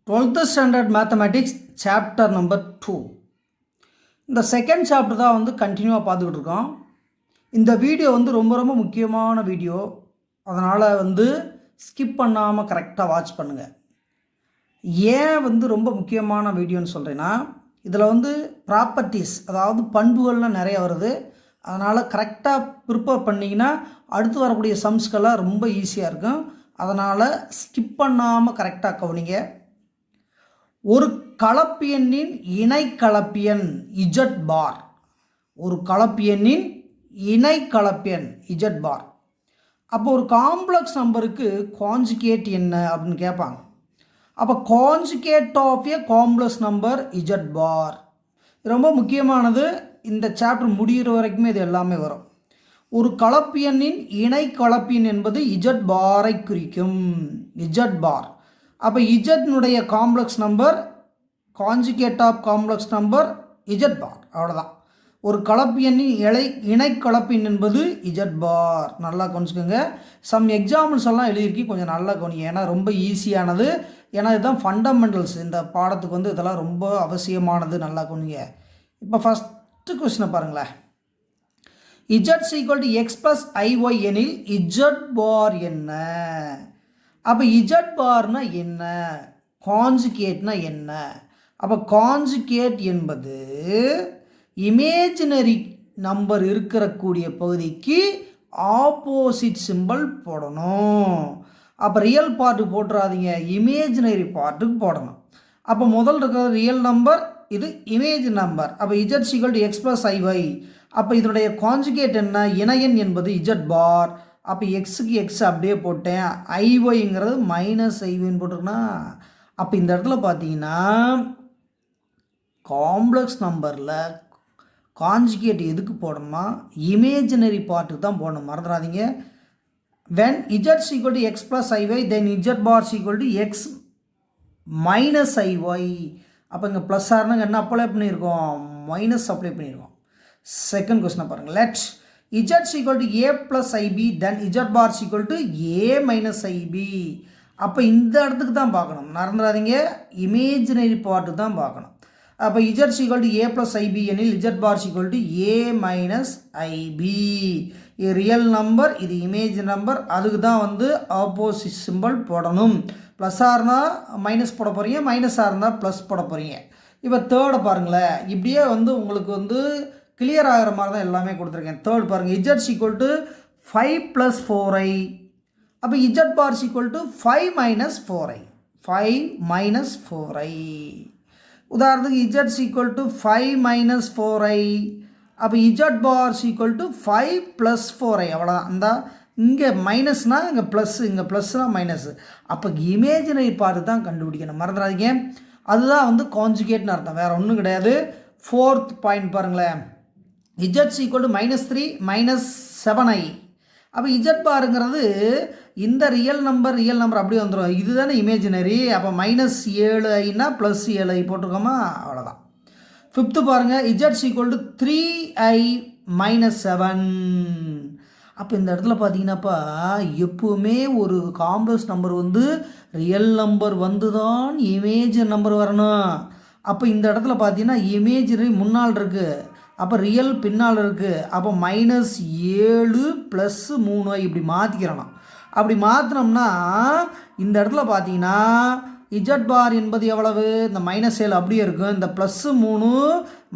12th standard mathematics chapter number 2. இந்த second chapter தான் கண்டினியூவாக பார்த்துக்கிட்டு இருக்கோம். இந்த வீடியோ ரொம்ப ரொம்ப முக்கியமான வீடியோ. அதனால் ஸ்கிப் பண்ணாமல் கரெக்டாக வாட்ச் பண்ணுங்கள். ஏன் ரொம்ப முக்கியமான வீடியோன்னு சொல்கிறேன்னா, இதில் ப்ராப்பர்ட்டிஸ், அதாவது பண்புகள்லாம் நிறைய வருது. அதனால் கரெக்டாக ப்ரிப்பேர் பண்ணிங்கன்னா அடுத்து வரக்கூடிய சம்ஸ்கெல்லாம் ரொம்ப ஈஸியாக இருக்கும். அதனால் ஸ்கிப் பண்ணாமல் கரெக்டாக கவனிங்க. ஒரு கலப்பியனின் இணை கலப்பியன் இஜட் பார். ஒரு கலப்பியனின் இணை கலப்பியன் இஜட் பார். அப்போ ஒரு காம்ப்ளெக்ஸ் நம்பருக்கு காஞ்சுகேட் என்ன அப்படின்னு கேட்பாங்க. அப்போ conjugate of a complex number Z bar ரொம்ப முக்கியமானது. இந்த சாப்டர் முடிகிற வரைக்குமே இது எல்லாமே வரும். ஒரு கலப்பியனின் இணை கலப்பியன் என்பது இஜட் பாரை குறிக்கும். Z bar. அப்போ இஜட்னுடைய complex number conjugate of complex number Z bar. அவ்வளோதான். ஒரு கலப்பியனின் இணை கலப்பியன் என்பது இஜட் பார். நல்லா கவனிச்சுக்கோங்க. சம் எக்ஸாம்பிள்ஸ் எல்லாம் எழுதியிருக்கி கொஞ்சம் நல்லா கவனிங்க. ஏன்னா ரொம்ப ஈஸியானது. ஏன்னா இதுதான் ஃபண்டமெண்டல்ஸ். இந்த பாடத்துக்கு இதெல்லாம் ரொம்ப அவசியமானது. நல்லா கவனிங்க. இப்போ ஃபஸ்ட்டு கொஸ்டினை பாருங்களேன். Z equal to X plus ஐஒய் எனில் இஜட் பார் என்ன? அப்போ இஜட் பார்னா என்ன, காஞ்சுகேட்னா என்ன? அப்போ காஞ்சுகேட் என்பது இமேஜினரி நம்பர் இருக்கக்கூடிய பகுதிக்கு ஆப்போசிட் சிம்பிள் போடணும். அப்போ ரியல் பார்ட்டுக்கு போட்டுறாதீங்க, இமேஜினரி பார்ட்டுக்கு போடணும். அப்போ முதல் இருக்கிறது ரியல் நம்பர், இது இமேஜ் நம்பர். அப்போ Z equal to X plus ஐஒய். அப்போ இதனுடைய காஞ்சுகேட் என்ன, இணையன் என்பது இஜட் பார். அப்போ எக்ஸுக்கு எக்ஸ் அப்படியே போட்டேன். ஐஒய்ங்கிறது மைனஸ் ஐஒய்ன்னு போட்டிருக்குன்னா, அப்போ இந்த இடத்துல பார்த்தீங்கன்னா காம்ப்ளெக்ஸ் நம்பரில் காஞ்சுகேட் எதுக்கு போடணுமா, இமேஜினரி பார்ட்டுக்கு தான் போடணும். மறந்துடாதீங்க. When Z equal to X plus I Y then Z bar equal to X minus I Y. அப்போ இங்கே ப்ளஸ் ஆர்னாங்க என்ன அப்ளை பண்ணியிருக்கோம், மைனஸ் அப்ளை பண்ணியிருக்கோம். செகண்ட் கொஸ்டினை பாருங்கள். Let z equal to a plus ib then z bar equal to a minus ib. அப்போ இந்த இடத்துக்கு தான் பார்க்கணும், மறந்துடாதீங்க. இமேஜினரி பார்ட்டு தான் பார்க்கணும். அப்போ z equal to a plus ib எனில் z bar equal to a minus ib. இது ரியல் நம்பர், இது இமேஜ் நம்பர். அதுக்கு தான் ஆப்போசிட் சிம்பிள் போடணும். ப்ளஸ் ஆர்னா மைனஸ் போட போகிறீங்க, மைனஸ் ஆர்னா ப்ளஸ் போட போகிறீங்க. இப்போ தேர்டை பாருங்களேன். இப்படியே உங்களுக்கு கிளியர் ஆகிற மாதிரி தான் எல்லாமே கொடுத்துருக்கேன். தேர்ட் பாருங்கள். Z equal to 5 + 4i. அப்போ Z bar equal to 5 - 4i. 5 - 4i. உதாரணத்துக்கு இஜட் ஈக்குவல் டு 5 - 4i. அப்போ Z bar equal to 5 + 4i. அவ்வளோதான். அந்த இங்கே மைனஸ்னால் இங்கே ப்ளஸ், இங்கே ப்ளஸ்னால் மைனஸ். அப்போ இமேஜினரி பார்ட்டு தான் கண்டுபிடிக்கணும், மறந்துடாதீங்க. அதுதான் காஞ்சுகேட்னு அர்த்தம், வேறு ஒன்றும் கிடையாது. ஃபோர்த் பாயிண்ட் பாருங்களேன். Z equal to -3 - 7i. அப்போ இஜட் பாருங்கிறது இந்த ரியல் நம்பர் அப்படியே வந்துடும். இது தானே இமேஜினரி. அப்போ -7iனா +7i போட்டிருக்கோமா, அவ்வளோதான். ஃபிஃப்த்து பாருங்கள். Z equal to 3i - 7. அப்போ இந்த இடத்துல பார்த்தீங்கன்னாப்பா எப்போவுமே ஒரு காம்ப்ளெக்ஸ் நம்பர் ரியல் நம்பர் தான் இமேஜ் நம்பர் வரணும். அப்போ இந்த இடத்துல பார்த்தீங்கன்னா இமேஜினரி முன்னால் இருக்குது, அப்போ ரியல் பின்னால் இருக்குது. அப்போ -7 + 3i இப்படி மாற்றிக்கிறணும். அப்படி மாற்றினோம்னா இந்த இடத்துல பார்த்தீங்கன்னா இஜட் பார் என்பது எவ்வளவு, இந்த -7 அப்படியே இருக்கும். இந்த +3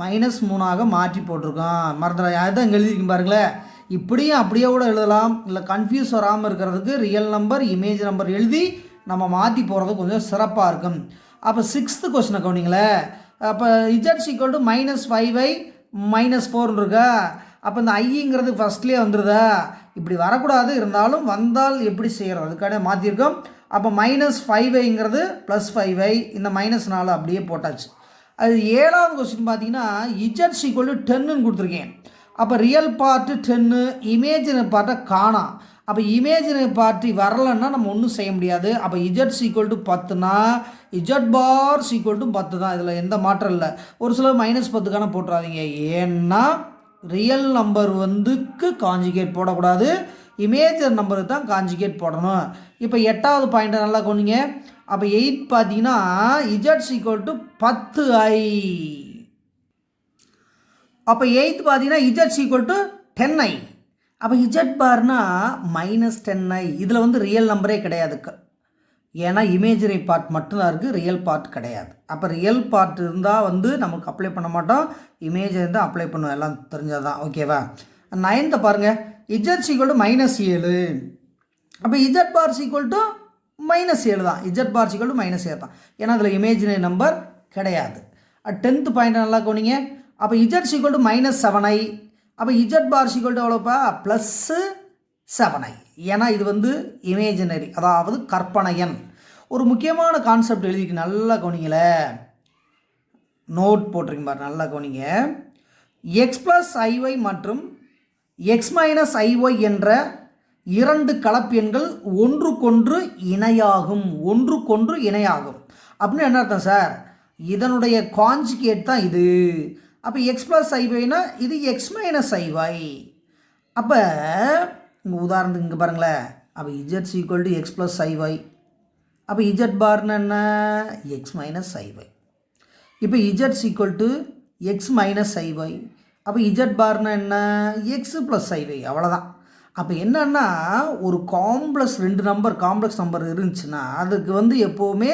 -3ஆக மாற்றி போட்டிருக்கோம். மறந்துடா, அதுதான் இங்கே எழுதிருக்கேன் பாருங்களேன். இப்படியும் அப்படியே கூட எழுதலாம். இல்லை கன்ஃபியூஸ் வராமல் இருக்கிறதுக்கு ரியல் நம்பர் இமேஜ் நம்பர் எழுதி நம்ம மாற்றி போகிறது கொஞ்சம் சிறப்பாக இருக்கும். அப்போ சிக்ஸ்த்து கொஸ்டினை கவனிங்களேன். அப்போ இஜட் ஈக்குவல் டு -5i -4 இருக்கா. அப்போ இந்த ஐங்கிறது ஃபஸ்ட்லேயே வந்துடுதா. இப்படி வரக்கூடாது, இருந்தாலும் வந்தால் எப்படி செய்கிறது அதுக்கான மாற்றிருக்கோம். அப்போ -5iங்கிறது +5i, இந்த -4 அப்படியே போட்டாச்சு. அது ஏழாவது கொஸ்டின் பார்த்தீங்கன்னா இஜட் ஈக்குவல் டு 10ன்னு கொடுத்துருக்கேன். அப்போ ரியல் பார்ட்டு 10, இமேஜினரி பார்ட்டை காணாம். அப்போ இமேஜினரி பார்ட்டி வரலைன்னா நம்ம ஒன்றும் செய்ய முடியாது. அப்போ இஜட் ஈக்குவல் டு 10னா இஜட் பார் ஈக்குவல் டு 10 தான். இதில் எந்த மாற்றம் இல்லை. ஒரு சிலர் -10க்கான போட்டுறாதீங்க. ஏன்னா ரியல் நம்பர் காஞ்சுகேட் போடக்கூடாது, இமேஜர் நம்பருக்கு தான் காஞ்சுகேட் போடணும். இப்போ எட்டாவது பாயிண்ட்டை நல்லா கொண்டீங்க. அப்போ 8 பார்த்தீங்கன்னா இஜட் ஈக்குவல் டு 10i. அப்போ 8 பார்த்தீங்கன்னா இஜட் ஈக்குவல் டு 10i. அப்போ இஜட் பார்னா -10i. இதில் வந்து ரியல் நம்பரே கிடையாது, ஏன்னா இமேஜினரி பார்ட் மட்டும்தான் இருக்குது, ரியல் பார்ட் கிடையாது. அப்போ ரியல் பார்ட் இருந்தால் வந்து நமக்கு அப்ளை பண்ண மாட்டோம், இமேஜினரி தான் அப்ளை பண்ணுவோம், எல்லாம் தெரிஞ்சது தான். ஓகேவா? 9th பாருங்கள், இஜட் ஈக்குவல் டு -7. அப்போ இஜட் பார் ஈக்குவல் டு -7 தான். இஜட் பார் ஈக்குவல் டு -7 தான், ஏன்னா அதில் இமேஜினரி நம்பர் கிடையாது. 10th பாயிண்ட் நல்லா கவனிங்க. அப்போ இஜட் ஈக்குவல் டு -7i. அப்போ இஜட் பார் ஈக்குவல் டு எவ்வளோப்பா? +7i. ஏன்னா இது வந்து இமேஜினரி, அதாவது கற்பனை எண். ஒரு முக்கியமான கான்செப்ட் எழுதிக்கு நல்லா கவனிங்களே, நோட் போட்டிருக்கீங்க பாரு, நல்லா கவனிங்க. x+iy மற்றும் x-iy என்ற 2 கலப்பெண்கள் ஒன்றுக்கொன்று இணையாகும். ஒன்றுக்கொன்று இணையாகும் அப்படின்னு என்ன அர்த்தம் சார்? இதனுடைய கான்ஜுகேட் தான் இது. அப்போ x+iy இது x-iy. அப்போ உங்கள் உதாரணத்துக்கு இங்கே பாருங்களேன். அப்போ இஜட் ஈக்குவல் டு x+iy. அப்போ இஜட் பார்னு என்ன? x-iy. இப்போ இஜட் ஈக்குவல் டு x-iy. அப்போ இஜட் பார்னு என்ன? x+iy. அவ்வளோதான். அப்போ என்னன்னா, ஒரு ரெண்டு நம்பர் காம்ப்ளெக்ஸ் நம்பர் இருந்துச்சுன்னா அதுக்கு வந்து எப்போவுமே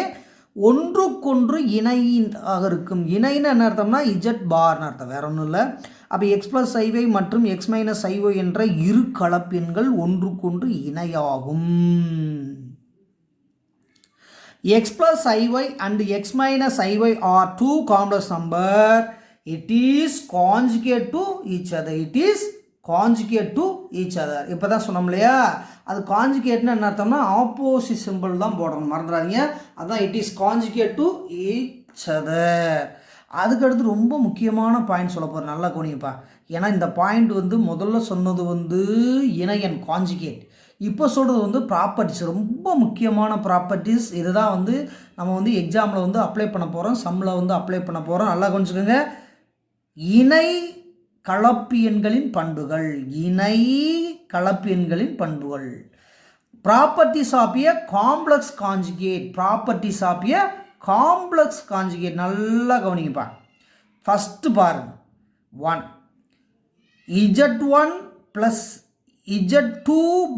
ஒன்றுக்கொன்று இணையாக இருக்கும். இணைன்னு என்ன அர்த்தம்னா இஜட் பார்னு அர்த்தம், வேற ஒன்றும் இல்லை. அப்போ x+iy மற்றும் x-iy என்ற 2 கலப்பெண்கள் ஒன்றுக்கொன்று இணையாகும். x+iy and x-iy are 2 complex number. It is conjugate to each other. It is conjugate to each other. இப்போ தான் சொன்னோம் இல்லையா, அது கான்ஜுகேட்னு என்ன அர்த்தம்னா ஆப்போசிட் சிம்பிள் தான் போடணும், மறந்துடாதீங்க. அதுதான் it is conjugate to each other. அதுக்கடுத்து ரொம்ப முக்கியமான பாயிண்ட் சொல்ல போகிறேன், நல்லா கவனிப்பா. ஏன்னா இந்த பாயிண்ட் வந்து முதல்ல சொன்னது வந்து இணையன் கான்ஜுகேட், இப்போ சொல்கிறது வந்து ப்ராப்பர்ட்டிஸ், ரொம்ப முக்கியமான ப்ராப்பர்ட்டிஸ். இதுதான் வந்து நம்ம வந்து எக்ஸாமில் வந்து அப்ளை பண்ண போகிறோம், சம்மில் வந்து அப்ளை பண்ண போகிறோம். நல்லா கொஞ்சிக்கோங்க. இணை கலப்பியன்களின் பண்புகள், இணை கலப்பியன்களின் பண்புகள். Properties of a complex conjugate. Properties of a complex conjugate. நல்லா கவனிங்கப்பா. ஃபஸ்ட்டு பாருங்க, 1 z1 + z2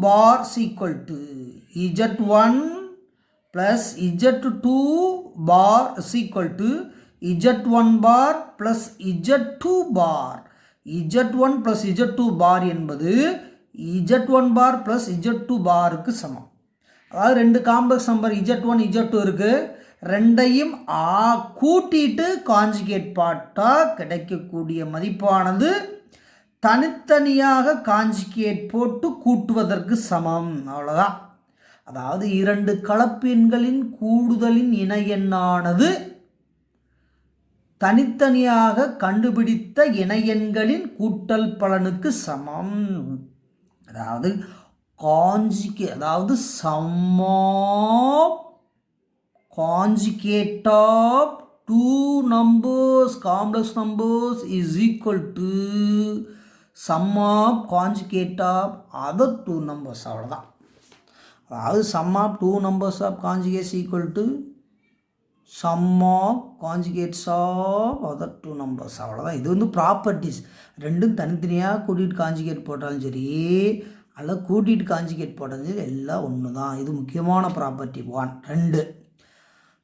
bar equal to z1 + z2 bar equal to z1 bar + z2 bar. z1 + z2 bar என்பது z1 bar + z2 barக்கு சமம். அதாவது 2 complex number z1 z2 இருக்குது, ரெண்டையும் கூட்டிட்டு conjugate பாட்டா கிடைக்கக்கூடிய மதிப்பானது தனித்தனியாக கான்ஜுகேட் போட்டு கூட்டுவதற்கு சமம். அவ்வளோதான். அதாவது 2 கலப்பெண்களின் கூடுதலின் இணையெண்ணானது தனித்தனியாக கண்டுபிடித்த இணையெண்களின் கூட்டல் பலனுக்கு சமம். அதாவது அதாவது sum of conjugate of 2 numbers, complex numbers is equal to sum of conjugate of other 2 numbers. அவ்வளோதான். அதாவது sum of 2 numbers of conjugates equal to sum of conjugates of other 2 numbers. அவ்வளோதான். இது வந்து ப்ராப்பர்ட்டிஸ். ரெண்டும் தனித்தனியாக கூட்டிகிட்டு கான்ஜுகேட் போட்டாலும் சரி, அல்ல கூட்டிகிட்டு கான்ஜுகேட் போட்டாலும் சரி, எல்லாம் ஒன்று தான். இது முக்கியமான property. 2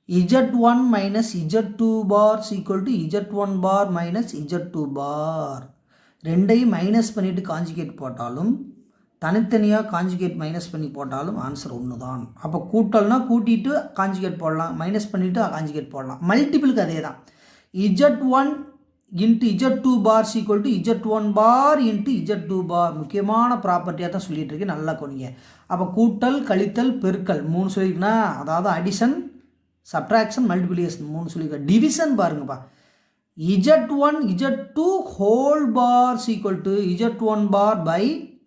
z1 - z2 bar equal to z1 bar - z2 bar. ரெண்டையும் மைனஸ் பண்ணிவிட்டு கான்ஜுகேட் போட்டாலும் தனித்தனியாக கான்ஜுகேட் மைனஸ் பண்ணி போட்டாலும் ஆன்சர் ஒன்று தான். அப்போ கூட்டல்னா கூட்டிட்டு கான்ஜுகேட் போடலாம், மைனஸ் பண்ணிவிட்டு கான்ஜுகேட் போடலாம். மல்டிபிளுக்கு அதே தான். z1 × z2 bar equal to z1 bar × z2 bar. முக்கியமான ப்ராப்பர்ட்டியாக தான் சொல்லிட்டு இருக்கு, நல்லா கொனிங்க. அப்போ கூட்டல் கழித்தல் பெருக்கல் 3 சொல்லியிருக்குன்னா, அதாவது அடிஷன் சப்ட்ராக்ஷன் மல்டிப்ளிகேஷன் 3 சொல்லியிருக்க. டிவிஷன் பாருங்கப்பா. z1 z2 whole bar equal to z1 bar by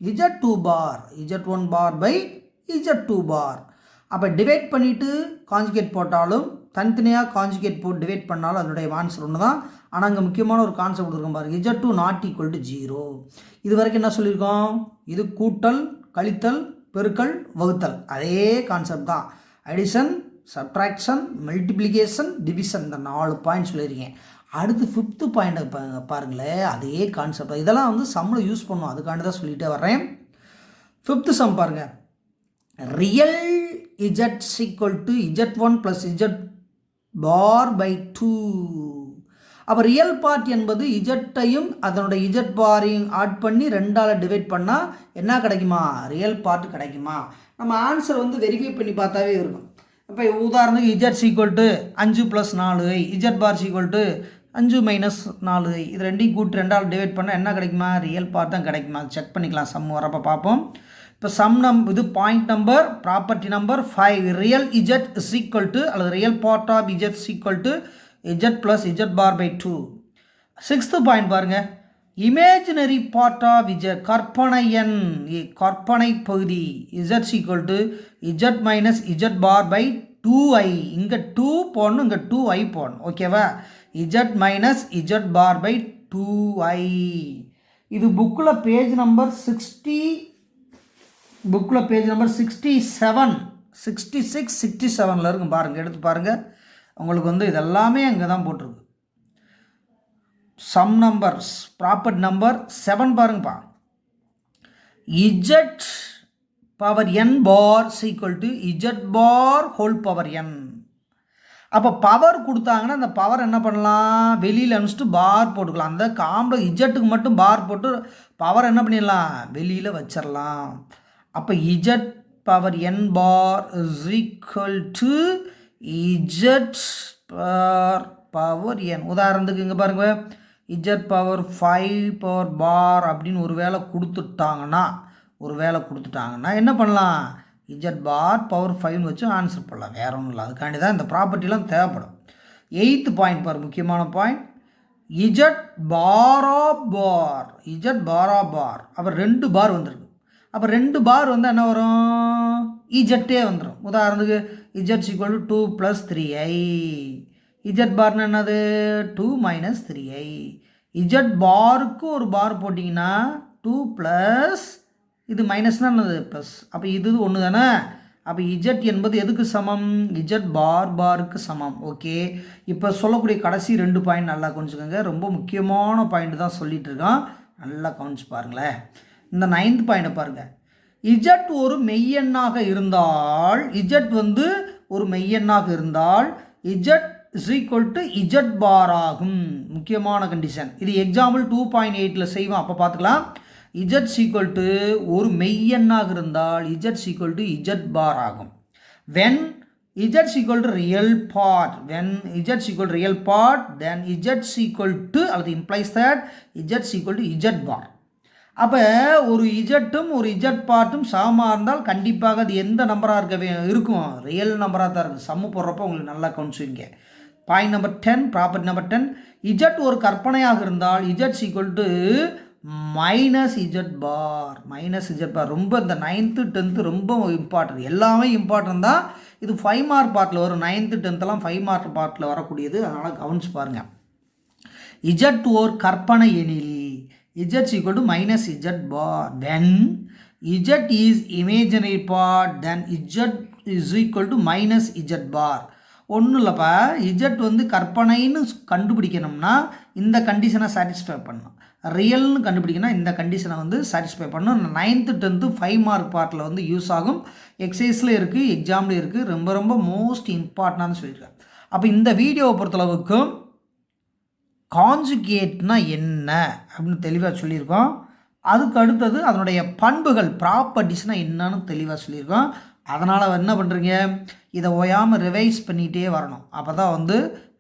z2 bar. z1 bar by z2 bar. அப்போ டிவைட் பண்ணிவிட்டு கான்ஜுகேட் போட்டாலும் தனித்தனியாக கான்ஜுகேட் போட்டு டிவைட் பண்ணாலும் அதனுடைய ஆன்சர் ஒன்று தான். ஆனால் அங்கே முக்கியமான ஒரு கான்செப்ட் கொடுத்துருக்கோம் பாருங்கள், z2 ≠ 0. இது வரைக்கும் என்ன சொல்லியிருக்கோம்? இது கூட்டல் கழித்தல் பெருக்கல் வகுத்தல், அதே கான்செப்ட் தான். அடிஷன் சப்ட்ராக்ஷன், மல்டிப்ளிகேஷன், டிவிஷன், இந்த 4 பாயிண்ட் சொல்லியிருக்கேன். அடுத்து 5th பாயிண்ட் பாருங்களேன், அதே கான்செப்ட். இதெல்லாம் வந்து சம்மில் யூஸ் பண்ணுவோம், அதுக்காண்டி தான் சொல்லிகிட்டே வர்றேன். 5th சம் பாருங்கள். Real Z equal to z1 plus z bar by 2. அப்போ ரியல் பார்ட் என்பது இஜட்டையும் அதனுடைய இஜட் பாரையும் ஆட் பண்ணி 2ஆல் டிவைட் பண்ணால் என்ன கிடைக்குமா? ரியல் பார்ட் கிடைக்குமா? நம்ம ஆன்சர் வந்து வெரிஃபை பண்ணி பார்த்தாவே இருக்கும். இப்போ உதாரணத்துக்கு Z equal to 5 + 4i, Z bar equal to 5 - 4i, இது ரெண்டையும் கூட்டு 2ஆல் டிவைட் பண்ணால் என்ன கிடைக்குமா? ரியல் பார்ட் தான் கிடைக்குமா? செக் பண்ணிக்கலாம், சம் வரப்போ பார்ப்போம். இப்போ இது point number, property number 5. Real Z is equal to அல்லது real part of Z equal to z plus z bar by 2. 6th point பாருங்கள். இமேஜினரி பார்ட் ஆஃப் z, கற்பனை பகுதி z equal to z minus z bar by 2i. இங்கே 2 போடணும், இங்கே 2i போடணும். ஓகேவா? z minus z bar by 2i. இது புக்கில் பேஜ் நம்பர் 67, 66, 67 இருக்கும் பாருங்கள், எடுத்து பாருங்கள். உங்களுக்கு வந்து இதெல்லாமே அங்கே தான் போட்டிருக்கு. சம் நம்பர்ஸ், ப்ராப்பர்ட்டி நம்பர் 7 பாருங்கப்பா. Z power n bar equal to Z bar whole power n. அப்போ பவர் கொடுத்தாங்கன்னா அந்த பவர் என்ன பண்ணலாம்? வெளியில் அனுப்பிச்சிட்டு பார் போட்டுக்கலாம். அந்த காம்பில் இஜட்டுக்கு மட்டும் பார் போட்டு பவர் என்ன பண்ணிடலாம்? வெளியில் வச்சிடலாம். அப்போ Z power n bar is equal to Z power n. உதாரணத்துக்கு இங்கே பாருங்கள், இஜட் பவர் 5 பவர் பார் அப்படின்னு ஒரு வேளை கொடுத்துட்டாங்கன்னா என்ன பண்ணலாம்? இஜட் பார் பவர் 5 வச்சு ஆன்சர் பண்ணலாம், வேற ஒன்றும் இல்லை. அதுக்காண்டி தான் இந்த ப்ராப்பர்ட்டிலாம் தேவைப்படும். 8th பாயிண்ட் பாரு, முக்கியமான பாயிண்ட். இஜட் பாரா பார், அப்புறம் 2 பார் வந்துருக்கு. அப்போ 2 பார் வந்து என்ன வரும்? இஜட்டே வந்துடும். உதாரணத்துக்கு Z equal to 2 + 3i. Z பார்னு என்னது? 2 - 3i. இஜட் பாருக்கு ஒரு பார் போட்டிங்கன்னா 2 ப்ளஸ் இது மைனஸ்னால் என்னது? ப்ளஸ். அப்போ இது ஒன்று தானே. அப்போ இஜட் என்பது எதுக்கு சமம்? இஜட் பாருக்கு சமம். ஓகே, இப்போ சொல்லக்கூடிய கடைசி 2 பாயிண்ட் நல்லா கொஞ்சிக்கோங்க, ரொம்ப முக்கியமான பாயிண்ட் தான் சொல்லிகிட்டு இருக்கான், நல்லா கவனிச்சு பாருங்களேன். இந்த 9th பாயிண்ட்டை பாருங்கள். இஜட் ஒரு மெய்யெண்ணாக இருந்தால், Z is equal to Z bar ஆகும். முக்கியமான கண்டிஷன் இது. எக்ஸாம்பிள் 2.8 செய்வோம், அப்போ பார்த்துக்கலாம். இஜட் ஈக்குவல் டு ஒரு மெய்யெண்ணாக இருந்தால் Z equal to Z bar ஆகும். When Z equal to real part, then Z equal to அல்லது implies that Z equal to Z bar. அப்போ ஒரு இஜட்டும் ஒரு இஜட் பார்ட்டும் சமமாக இருந்தால் கண்டிப்பாக அது எந்த நம்பராக இருக்கும்? ரியல் நம்பராக தான் இருக்குது. சம்மு போடுறப்போ உங்களுக்கு நல்லா கவனிச்சுங்க. Point number 10, property number 10. Z ஒரு கற்பனையாக இருந்தால் Z equal to minus Z bar. ரொம்ப இந்த 9th 10th ரொம்ப இம்பார்ட்டன்ட், எல்லாமே இம்பார்ட்டன்ட் தான். இது 5 மார்க் பார்ட்டில் வரும். 9th 10thலாம் 5 மார்க் பார்ட்டில் வரக்கூடியது, அதனால் கவனிச்சு பாருங்கள். இஜட் ஓர் கற்பனை எனில் z equal to minus z bar. When z is imaginary part, then z is equal to minus z bar. ஒன்றும் இல்லைப்பா, z வந்து கற்பனைன்னு கண்டுபிடிக்கணும்னா இந்த கண்டிஷனை சாட்டிஸ்ஃபை பண்ணணும். ரியல்னு கண்டுபிடிக்கணும், இந்த கண்டிஷனை வந்து சாட்டிஸ்ஃபை பண்ணணும். 9th 10th 5 மார்க் பார்ட்டில் வந்து யூஸ் ஆகும். எக்ஸசைஸில் இருக்குது, எக்ஸாம்லேயும் இருக்குது. ரொம்ப மோஸ்ட் இம்பார்ட்டன்ட்னு சொல்லியிருக்கேன். அப்போ இந்த வீடியோவை பொறுத்தளவுக்கும் கான்ஜுகேட்னா என்ன அப்படின்னு தெளிவாக சொல்லியிருக்கோம். அதுக்கு அடுத்தது அதனுடைய பண்புகள், ப்ராப்பர்ட்டிஸ்னால் என்னன்னு தெளிவாக சொல்லியிருக்கோம். அதனால் என்ன பண்ணுறீங்க, இதை ஓயாமல் ரிவைஸ் பண்ணிகிட்டே வரணும். அப்போ தான் வந்து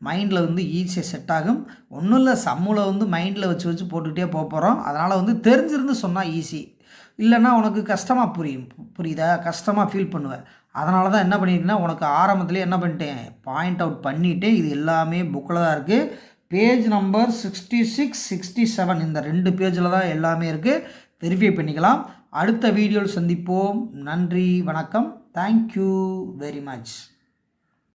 மைண்டில் வந்து ஈஸியாக செட் ஆகும். ஒன்றும் இல்லை, சம்மில் வந்து மைண்டில் வச்சு போட்டுக்கிட்டே போகிறோம். அதனால் வந்து தெரிஞ்சிருந்து சொன்னால் ஈஸி, இல்லைன்னா உனக்கு கஷ்டமாக புரியுதா, கஷ்டமாக ஃபீல் பண்ணுவேன். அதனால தான் என்ன பண்ணியிருக்கேன்னா உனக்கு ஆரம்பத்துலேயே என்ன பண்ணிட்டேன், பாயிண்ட் அவுட் பண்ணிவிட்டு இது எல்லாமே புக்கில் தான் இருக்குது. பேஜ் நம்பர் 66, 67 இந்த 2 பேஜில் தான் எல்லாமே இருக்குது. வெரிஃபை பண்ணிக்கலாம். அடுத்த வீடியோவில் சந்திப்போம். நன்றி, வணக்கம். Thank you very much.